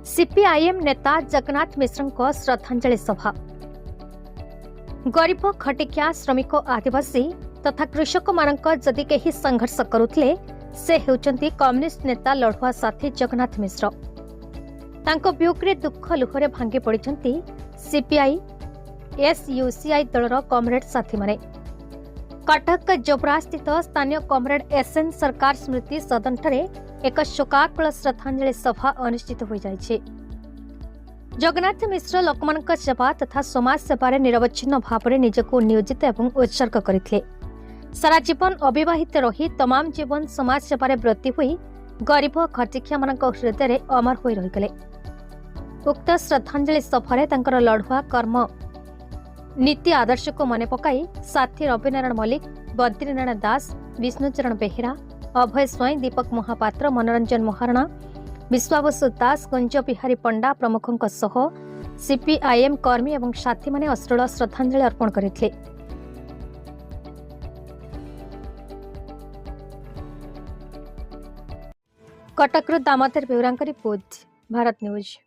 CPIM नेता जगन्नाथ मिश्र श्रद्धांजलि सभा। गरीब खटिकिया श्रमिक आदिवासी तथा कृषक मानक जदि केही संघर्ष करुथिले से हेउचंती कम्युनिस्ट नेता लढुआ साथी जगन्नाथ मिश्र। तांको वियोगरे दुख लुहरे भांगी पड़िछंती सीपीआई एसयूसीआई दलर कॉमरेड साथी माने। कटक जोब्रा स्थित स्थानीय कॉमरेड एसएन सरकार स्मृति सदन ठरे एक शोकाकुल श्रद्धांजलि सभा अनुष्ठित हो जाइछे। जगन्नाथ मिश्र लोकमानक सेवा तथा समाज सेवारे निरवच्छिन्न भावरे निजको नियोजित एवं उत्सर्ग करथिले। सारा जीवन अविवाहित रही तमाम जीवन समाज सेवारे ब्रती हुई गरीब खटिकिया मानक हृदय अमर होई रहिगले। उक्त श्रद्धांजलि सभारे तांकर लढुआ कर्म नीति आदर्श को मन पकाई साथी रविनारायण मल्लिक, बद्रीनारायण दास, विष्णुचरण बेहेरा, अभय स्वाई, दीपक महापात्र, मनोरंजन महाराणा, विश्वाबसु दास, कुंज बिहारी पंडा प्रमुखों सह सीपीआईएम कर्मी एवं साथी माने अश्लील श्रद्धांजलि अर्पण करथिले। कटकरू दामोदर बेउरांक रिपोर्ट, भारत न्यूज।